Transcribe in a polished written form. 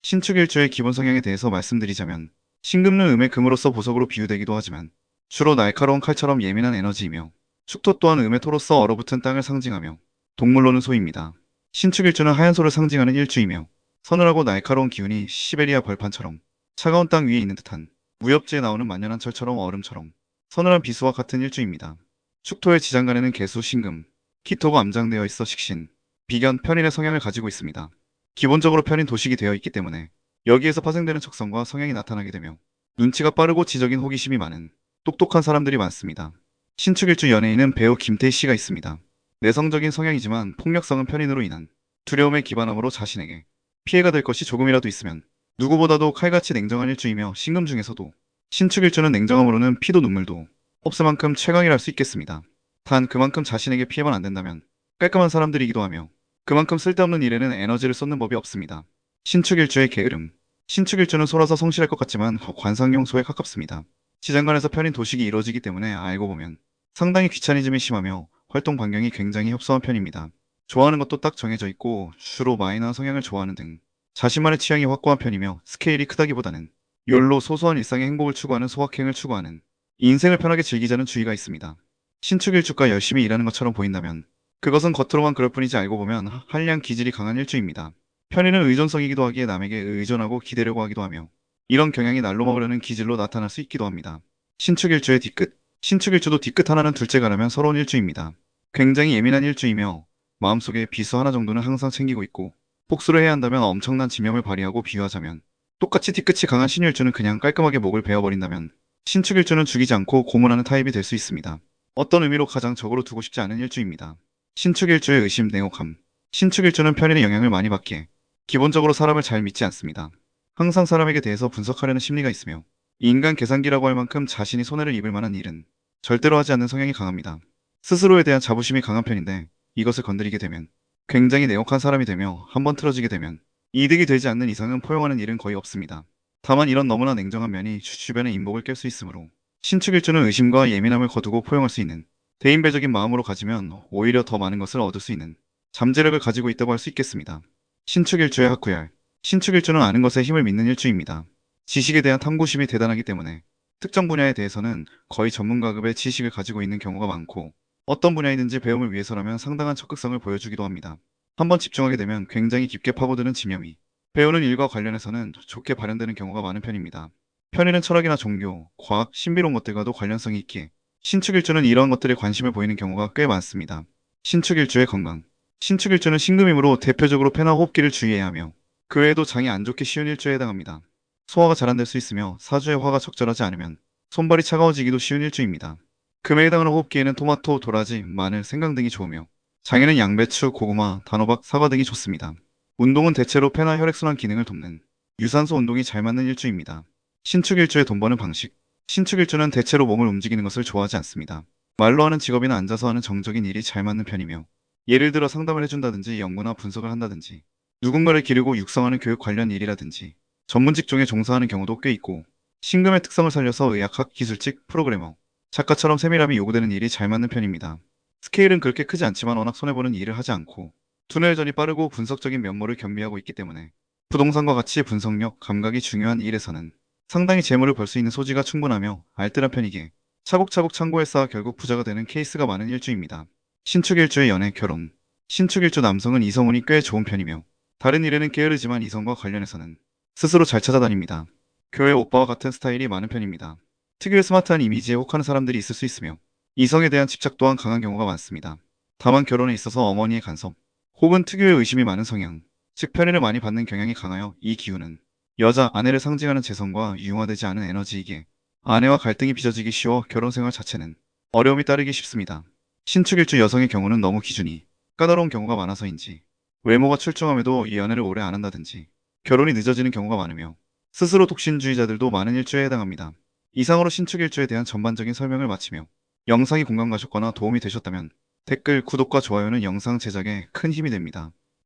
신축일주의 기본 성향에 대해서 말씀드리자면, 신금은 음의 금으로서 보석으로 비유되기도 하지만 주로 날카로운 칼처럼 예민한 에너지이며, 축토 또한 음의 토로서 얼어붙은 땅을 상징하며 동물로는 소입니다. 신축일주는 하얀소를 상징하는 일주이며, 서늘하고 날카로운 기운이 시베리아 벌판처럼 차가운 땅 위에 있는 듯한, 무협지에 나오는 만연한 철처럼 얼음처럼 서늘한 비수와 같은 일주입니다. 축토의 지장간에는 개수, 신금, 키토가 암장되어 있어 식신, 비견, 편인의 성향을 가지고 있습니다. 기본적으로 편인 도식이 되어 있기 때문에 여기에서 파생되는 척성과 성향이 나타나게 되며, 눈치가 빠르고 지적인 호기심이 많은 똑똑한 사람들이 많습니다. 신축일주 연예인은 배우 김태희 씨가 있습니다. 내성적인 성향이지만 폭력성은 편인으로 인한 두려움의 기반함으로 자신에게 피해가 될 것이 조금이라도 있으면 누구보다도 칼같이 냉정한 일주이며, 신금 중에서도 신축일주는 냉정함으로는 피도 눈물도 없을 만큼 최강이라 할 수 있겠습니다. 단 그만큼 자신에게 피해만 안 된다면 깔끔한 사람들이기도 하며, 그만큼 쓸데없는 일에는 에너지를 쏟는 법이 없습니다. 신축일주의 게으름. 신축일주는 소라서 성실할 것 같지만 관상용소에 가깝습니다. 지장간에서 편인 도식이 이루어지기 때문에 알고 보면 상당히 귀차니즘이 심하며 활동 반경이 굉장히 협소한 편입니다. 좋아하는 것도 딱 정해져 있고 주로 마이너한 성향을 좋아하는 등 자신만의 취향이 확고한 편이며, 스케일이 크다기보다는 욜로 소소한 일상의 행복을 추구하는 소확행을 추구하는, 인생을 편하게 즐기자는 주의가 있습니다. 신축일주가 열심히 일하는 것처럼 보인다면 그것은 겉으로만 그럴 뿐이지 알고 보면 한량 기질이 강한 일주입니다. 편인은 의존성이기도 하기에 남에게 의존하고 기대려고 하기도 하며, 이런 경향이 날로 먹으려는 기질로 나타날 수 있기도 합니다. 신축일주의 뒤끝. 신축일주도 뒤끝 하나는 둘째가라면 서러운 일주입니다. 굉장히 예민한 일주이며 마음속에 비수 하나 정도는 항상 챙기고 있고, 복수를 해야 한다면 엄청난 지명을 발휘하고, 비유하자면 똑같이 뒤끝이 강한 신일주는 그냥 깔끔하게 목을 베어버린다면 신축일주는 죽이지 않고 고문하는 타입이 될 수 있습니다. 어떤 의미로 가장 적으로 두고 싶지 않은 일주입니다. 신축일주의 의심, 냉혹함. 신축일주는 편인의 영향을 많이 받기에 기본적으로 사람을 잘 믿지 않습니다. 항상 사람에게 대해서 분석하려는 심리가 있으며, 인간 계산기라고 할 만큼 자신이 손해를 입을 만한 일은 절대로 하지 않는 성향이 강합니다. 스스로에 대한 자부심이 강한 편인데, 이것을 건드리게 되면 굉장히 냉혹한 사람이 되며, 한번 틀어지게 되면 이득이 되지 않는 이상은 포용하는 일은 거의 없습니다. 다만 이런 너무나 냉정한 면이 주변의 인복을 깰 수 있으므로 신축일주는 의심과 예민함을 거두고 포용할 수 있는 대인배적인 마음으로 가지면 오히려 더 많은 것을 얻을 수 있는 잠재력을 가지고 있다고 할 수 있겠습니다. 신축일주의 학구열. 신축일주는 아는 것에 힘을 믿는 일주입니다. 지식에 대한 탐구심이 대단하기 때문에 특정 분야에 대해서는 거의 전문가급의 지식을 가지고 있는 경우가 많고, 어떤 분야이든지 배움을 위해서라면 상당한 적극성을 보여주기도 합니다. 한번 집중하게 되면 굉장히 깊게 파고드는 집념이 배우는 일과 관련해서는 좋게 발현되는 경우가 많은 편입니다. 편인은 철학이나 종교, 과학, 신비로운 것들과도 관련성이 있기에 신축일주는 이러한 것들에 관심을 보이는 경우가 꽤 많습니다. 신축일주의 건강. 신축일주는 신금이므로 대표적으로 폐나 호흡기를 주의해야 하며, 그 외에도 장이 안 좋기 쉬운 일주에 해당합니다. 소화가 잘 안 될 수 있으며 사주의 화가 적절하지 않으면 손발이 차가워지기도 쉬운 일주입니다. 금에 해당하는 호흡기에는 토마토, 도라지, 마늘, 생강 등이 좋으며, 장에는 양배추, 고구마, 단호박, 사과 등이 좋습니다. 운동은 대체로 폐나 혈액순환 기능을 돕는 유산소 운동이 잘 맞는 일주입니다. 신축일주의 돈 버는 방식. 신축일주는 대체로 몸을 움직이는 것을 좋아하지 않습니다. 말로 하는 직업이나 앉아서 하는 정적인 일이 잘 맞는 편이며, 예를 들어 상담을 해준다든지 연구나 분석을 한다든지 누군가를 기르고 육성하는 교육 관련 일이라든지 전문 직종에 종사하는 경우도 꽤 있고, 신금의 특성을 살려서 의학학, 기술직, 프로그래머, 작가처럼 세밀함이 요구되는 일이 잘 맞는 편입니다. 스케일은 그렇게 크지 않지만 워낙 손해보는 일을 하지 않고 두뇌회전이 빠르고 분석적인 면모를 겸비하고 있기 때문에 부동산과 같이 분석력, 감각이 중요한 일에서는 상당히 재물을 벌 수 있는 소지가 충분하며 알뜰한 편이기에 차곡차곡 창고에 쌓아 결국 부자가 되는 케이스가 많은 일주입니다. 신축일주의 연애, 결혼. 신축일주 남성은 이성운이 꽤 좋은 편이며, 다른 일에는 게으르지만 이성과 관련해서는 스스로 잘 찾아다닙니다. 교회 오빠와 같은 스타일이 많은 편입니다. 특유의 스마트한 이미지에 혹하는 사람들이 있을 수 있으며, 이성에 대한 집착 또한 강한 경우가 많습니다. 다만 결혼에 있어서 어머니의 간섭, 혹은 특유의 의심이 많은 성향, 즉 편애를 많이 받는 경향이 강하여, 이 기운은 여자, 아내를 상징하는 재성과 융화되지 않은 에너지이기에 아내와 갈등이 빚어지기 쉬워 결혼 생활 자체는 어려움이 따르기 쉽습니다. 신축일주 여성의 경우는 너무 기준이 까다로운 경우가 많아서인지 외모가 출중함에도 이 연애를 오래 안 한다든지 결혼이 늦어지는 경우가 많으며, 스스로 독신주의자들도 많은 일주에 해당합니다. 이상으로 신축일주에 대한 전반적인 설명을 마치며, 영상이 공감 가셨거나 도움이 되셨다면 댓글, 구독과 좋아요는 영상 제작에 큰 힘이 됩니다.